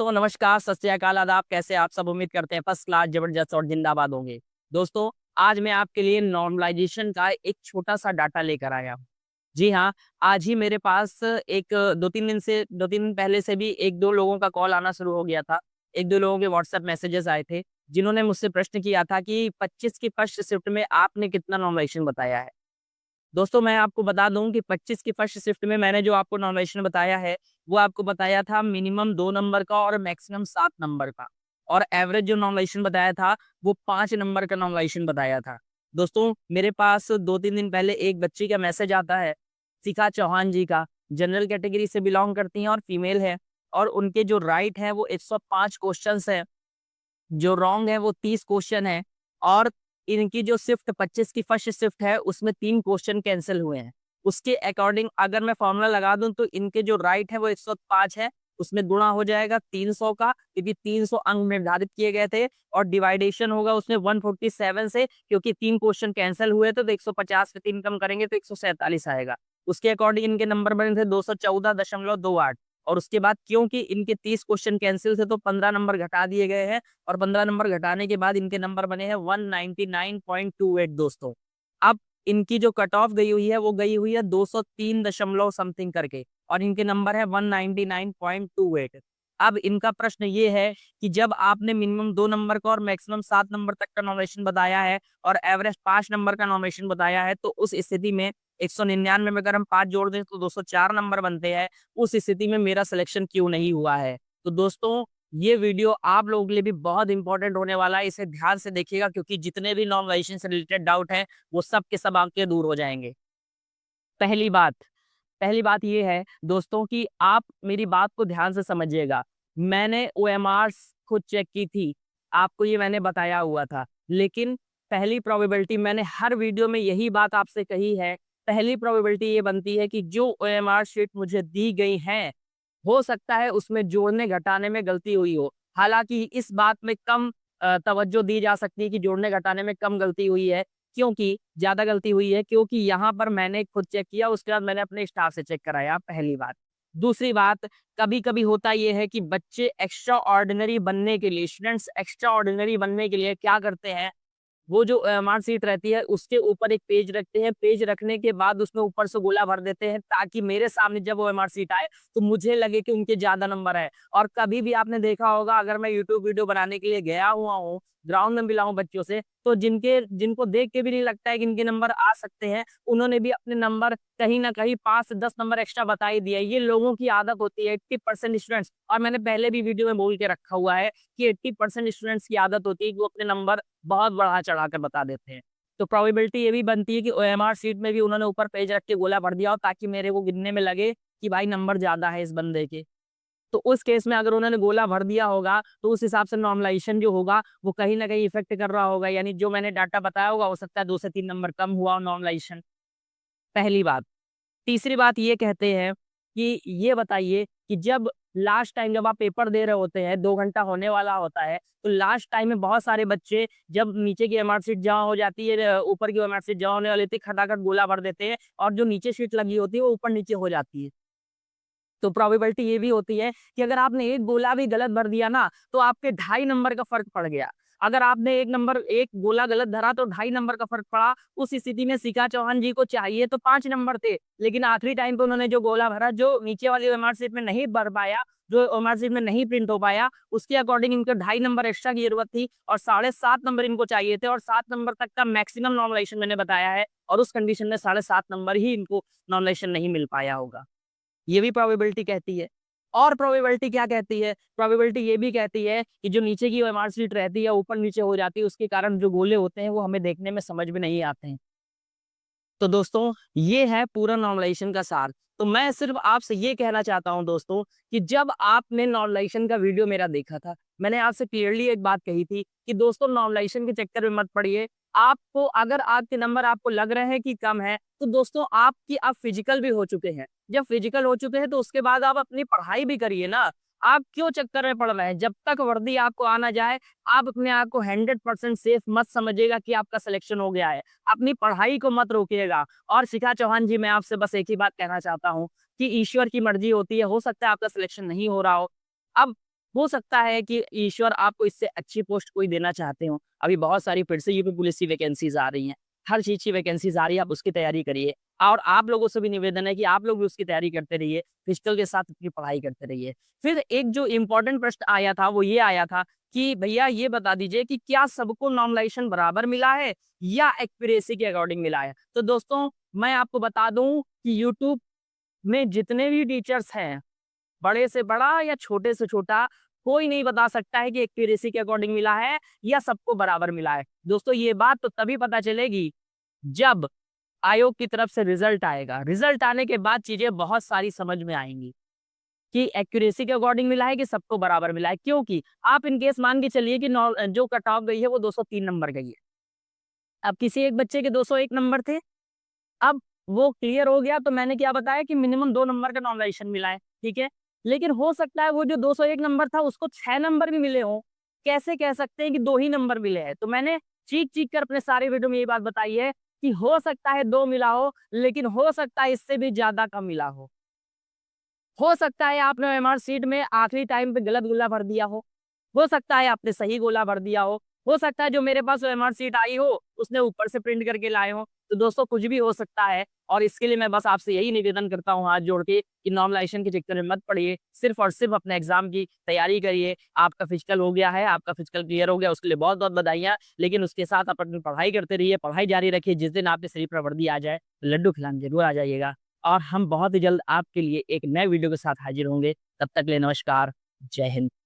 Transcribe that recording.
दोस्तों नमस्कार, सत श्री अकाल, आदाब। कैसे आप सब? उम्मीद करते हैं फर्स्ट क्लास, जबरदस्त और जिंदाबाद होंगे। दोस्तों, आज मैं आपके लिए नॉर्मलाइजेशन का एक छोटा-सा डाटा लेकर आया हूँ। जी हाँ, आज ही मेरे पास एक 2-3 दिन पहले से भी 1-2 लोगों का कॉल आना शुरू हो गया था। 1-2 लोगों के व्हाट्सएप मैसेजेस आए थे, जिन्होंने मुझसे प्रश्न किया था कि 25 की फर्स्ट शिफ्ट में आपने कितना नॉर्मलाइजेशन बताया है? दोस्तों, मैं आपको बता दूँ कि 25 की फर्स्ट शिफ्ट में मैंने जो आपको नॉर्मलाइजेशन बताया है, वो आपको बताया था मिनिमम 2 नंबर का और मैक्सिमम 7 नंबर का। और एवरेज जो नॉर्मलाइजेशन बताया था, वो 5 नंबर का नॉर्मलाइजेशन बताया था। दोस्तों, मेरे पास 2-3 दिन पहले एक बच्ची का मैसेज आता है, शिखा चौहान जी का। जनरल कैटेगरी से बिलॉन्ग करती हैं और फीमेल है। और उनके जो राइट हैं वो 105 क्वेश्चन्स हैं, जो रॉन्ग है वो 30 क्वेश्चन है। और इनकी जो शिफ्ट 25 की फर्स्ट शिफ्ट है उसमें 3 क्वेश्चन कैंसिल हुए हैं। उसके अकॉर्डिंग अगर मैं फॉर्मूला लगा दूं तो इनके जो राइट है वो 105 है, उसमें गुणा हो जाएगा 300 का, क्योंकि 300 अंक निर्धारित किए गए थे। और डिवाइडेशन होगा उसमें 147 से, क्योंकि 3 क्वेश्चन कैंसिल हुए थे तो 150 पे 3 कम करेंगे तो 147 आएगा। उसके अकॉर्डिंग इनके नंबर बने थे 214.28। और उसके बाद क्योंकि इनके 30 क्वेश्चन कैंसिल थे तो 15 नंबर घटा दिए गए हैं। और 15 नंबर घटाने के बाद इनके नंबर बने हैं 199.28 दोस्तों। अब इनकी जो कट ऑफ गई हुई है वो गई हुई है 203 दशमलव समथिंग करके, और इनके नंबर है 199.28। अब इनका प्रश्न ये है कि जब आपने मिनिमम 2 नंबर का और मैक्सिमम 7 नंबर तक का नॉमिनेशन बताया है और एवरेज 5 नंबर का नॉमिनेशन बताया है, तो उस स्थिति में 199 में अगर हम 5 जोड़ दें तो 204 नंबर बनते हैं। उस स्थिति में मेरा सिलेक्शन क्यों नहीं हुआ है? तो दोस्तों, ये वीडियो आप लोगों के लिए भी बहुत इंपॉर्टेंट होने वाला है। इसे ध्यान से देखिएगा, क्योंकि जितने भी नॉर्मलाइजेशन से रिलेटेड डाउट हैं, वो सब के सब आपके दूर हो जाएँगे। पहली बात पहली बात ये है दोस्तों कि आप मेरी बात को ध्यान से समझिएगा। मैंने ओएमआर्स खुद चेक की थी, आपको ये मैंने बताया हुआ था। लेकिन पहली प्रोबेबिलिटी, मैंने हर वीडियो में यही बात आपसे कही है, पहली प्रोबेबिलिटी ये बनती है कि जो ओएमआर शीट मुझे दी गई हैं, हो सकता है उसमें जोड़ने-घटाने में गलती हुई हो। हालाँकि इस बात में कम तवज्जो दी जा सकती है कि जोड़ने-घटाने में कम गलती हुई है, क्योंकि ज़्यादा गलती हुई है, क्योंकि यहाँ पर मैंने खुद चेक किया, उसके बाद मैंने अपने स्टाफ से चेक कराया, पहली बात। दूसरी बात, कभी-कभी होता ये है कि बच्चे एक्स्ट्रा ऑर्डिनरी बनने के लिए, स्टूडेंट्स एक्स्ट्रा ऑर्डिनरी बनने के लिए क्या करते हैं, वो जो मार्कशीट रहती है उसके ऊपर एक पेज रखते हैं, पेज रखने के बाद उसमें ऊपर से गोला भर देते हैं, ताकि मेरे सामने जब वो मार्कशीट आए तो मुझे लगे कि उनके ज़्यादा नंबर है। और कभी भी आपने देखा होगा, अगर मैं यूट्यूब वीडियो बनाने के लिए गया हुआ हूँ, ग्राउंड में मिला हूँ बच्चों से, तो जिनको देख के भी नहीं लगता है कि इनके नंबर आ सकते हैं, उन्होंने भी अपने नंबर कहीं न कहीं 5 से 10 नंबर एक्स्ट्रा बता ही दिया है। ये लोगों की आदत होती है, 80% स्टूडेंट्स, और मैंने पहले भी वीडियो में बोल के रखा हुआ है कि 80% स्टूडेंट्स की आदत होती है कि वो अपने नंबर बहुत बढ़ा-चढ़ा कर बता देते हैं। तो प्रोबेबिलिटी ये भी बनती है कि ओएमआर शीट में भी उन्होंने ऊपर पेज रख के गोला भर दिया हो, ताकि मेरे को गिनने में लगे कि भाई नंबर ज़्यादा है इस बंदे के। तो उस केस में अगर उन्होंने गोला भर दिया होगा, तो उस हिसाब से नॉर्मलाइजेशन जो होगा, वो कहीं न कहीं इफ़ेक्ट कर रहा होगा। यानी जो मैंने डाटा बताया होगा, हो सकता है 2 से 3 नंबर कम हुआ हो नॉर्मलाइजेशन, पहली बात। तीसरी बात ये कहते हैं कि ये बताइए कि जब लास्ट टाइम जब आप पेपर दे रहे होते हैं, 2 घंटा होने वाला होता है, तो लास्ट टाइम में बहुत सारे बच्चे जब नीचे की एमआर शीट जहाँ हो जाती है, ऊपर की एमआर शीट जहाँ होने वाली थी, खटाखट गोला भर देते हैं, और जो नीचे शीट लगी होती है, वो ऊपर-नीचे हो जाती है। तो प्रोबेबिलिटी ये भी होती है कि अगर आपने एक गोला भी गलत भर दिया ना, तो आपके 2.5 नंबर का फ़र्क पड़ गया। अगर आपने एक गोला गलत धरा तो 2.5 नंबर का फ़र्क पड़ा। उस स्थिति में शिखा चौहान जी को चाहिए तो 5 नंबर थे, लेकिन आखिरी टाइम पे उन्होंने जो गोला भरा, जो नीचे वाली ओएमआर शीट में नहीं भर पाया, जो ओएमआर शीट में नहीं प्रिंट हो पाया, उसके अकॉर्डिंग इनको 2.5 नंबर एक्स्ट्रा की ज़रूरत थी, और 7.5 नंबर इनको चाहिए थे, और 7 नंबर तक का मैक्सिमम नॉर्मलाइजेशन मैंने बताया है, और उस कंडीशन में 7.5 नंबर ही इनको नॉर्मलाइजेशन नहीं मिल पाया होगा। ये भी प्रोबेबिलिटी कहती है। और प्रोबेबिलिटी क्या कहती है? प्रोबेबिलिटी ये भी कहती है कि जो नीचे की ओएमआर शीट रहती है, ऊपर-नीचे हो जाती है, उसके कारण जो गोले होते हैं, वो हमें देखने में समझ में नहीं आते हैं। तो दोस्तों, ये है पूरा नॉर्मलाइजेशन का सार। तो मैं सिर्फ़ आपसे ये कहना चाहता हूँ दोस्तों, कि जब आपने नॉर्मलाइजेशन का वीडियो मेरा देखा था, मैंने आपसे क्लियरली एक बात कही थी कि दोस्तों, नॉर्मलाइजेशन के चक्कर में मत पड़िए। आपको अगर आपके नंबर आपको लग रहे हैं कि कम है, तो दोस्तों आप फिज़िकल भी हो चुके हैं। जब फिज़िकल हो चुके हैं तो उसके बाद आप अपनी पढ़ाई भी करिए ना। आप क्यों चक्कर में पड़ रहे हैं? जब तक वर्दी आपको आ ना जाए, आप अपने आप को 100% सेफ मत समझिएगा कि आपका सिलेक्शन हो गया है। अपनी पढ़ाई को मत रोकिएगा। और शिखा चौहान जी, मैं आपसे बस एक ही बात कहना चाहता हूँ कि ईश्वर की मर्ज़ी होती है, हो सकता है आपका सिलेक्शन नहीं हो रहा हो। अब हो सकता है कि ईश्वर आपको इससे अच्छी पोस्ट कोई देना चाहते हो। अभी बहुत सारी फिर से यूपी पुलिस की वैकेंसीज़ आ रही हैं। हर चीज़ की वैकेंसीज़ आ रही है, आप उसकी तैयारी करिए। और आप लोगों से भी निवेदन है कि आप लोग भी उसकी तैयारी करते रहिए, फिजिकल के साथ अपनी पढ़ाई करते रहिए। फिर एक जो इम्पोर्टेंट प्रश्न आया था, वो ये आया था कि भैया ये बता दीजिए कि क्या सबको नॉर्मलाइज़ेशन बराबर मिला है या एक्यूरेसी के अकॉर्डिंग मिला है? तो दोस्तों, मैं आपको बता दूँ कि यूट्यूब में जितने भी टीचर्स हैं, बड़े से बड़ा या छोटे से छोटा, कोई नहीं बता सकता है कि एक्यूरेसी के अकॉर्डिंग मिला है या सबको बराबर मिला है। दोस्तों, ये बात तो तभी पता चलेगी जब आयोग की तरफ से रिजल्ट आएगा। रिजल्ट आने के बाद चीज़ें बहुत सारी समझ में आएँगी कि एक्यूरेसी के अकॉर्डिंग मिला है कि सबको बराबर मिला है। क्योंकि आप इन केस मान के चलिए कि जो कट ऑफ गई है वो 203 नंबर गई है। अब किसी एक बच्चे के 201 नंबर थे, अब वो क्लियर हो गया तो मैंने क्या बताया कि मिनिमम 2 नंबर का नॉर्मलाइज़ेशन मिला है, ठीक है? लेकिन हो सकता है वो जो 201 नंबर था उसको 6 नंबर भी मिले हों। कैसे कह सकते हैं कि 2 ही नंबर मिले हैं? तो मैंने चीख-चीख कर अपने सारे वीडियो में ये बात बताई है कि हो सकता है 2 मिला हो, लेकिन हो सकता है इससे भी ज़्यादा कम मिला हो। हो सकता है आपने ओएमआर शीट में आखिरी टाइम पे गलत गोला भर दिया हो। हो सकता है आपने सही गोला भर दिया हो। हो सकता है जो मेरे पास ओएमआर शीट आई हो, उसने ऊपर से प्रिंट करके लाए हों। तो दोस्तों कुछ भी हो सकता है और इसके लिए मैं बस आपसे यही निवेदन करता हूँ हाथ जोड़ के कि नॉर्मलाइज़ेशन के चक्कर में मत पड़िए। सिर्फ़ और सिर्फ़ अपने एग्ज़ाम की तैयारी करिए। आपका फिज़िकल हो गया है, आपका फिज़िकल क्लियर हो गया, उसके लिए बहुत-बहुत बधाइयाँ। लेकिन उसके साथ आप अपनी पढ़ाई करते रहिए, पढ़ाई जारी रखिए। जिस दिन आपके शरीर पर वर्दी आ जाए, तो लड्डू खिलाने ज़रूर आ जाइएगा। और हम बहुत ही जल्द आपके लिए एक नए वीडियो के साथ हाज़िर होंगे। तब तक के लिए नमस्कार। जय हिंद।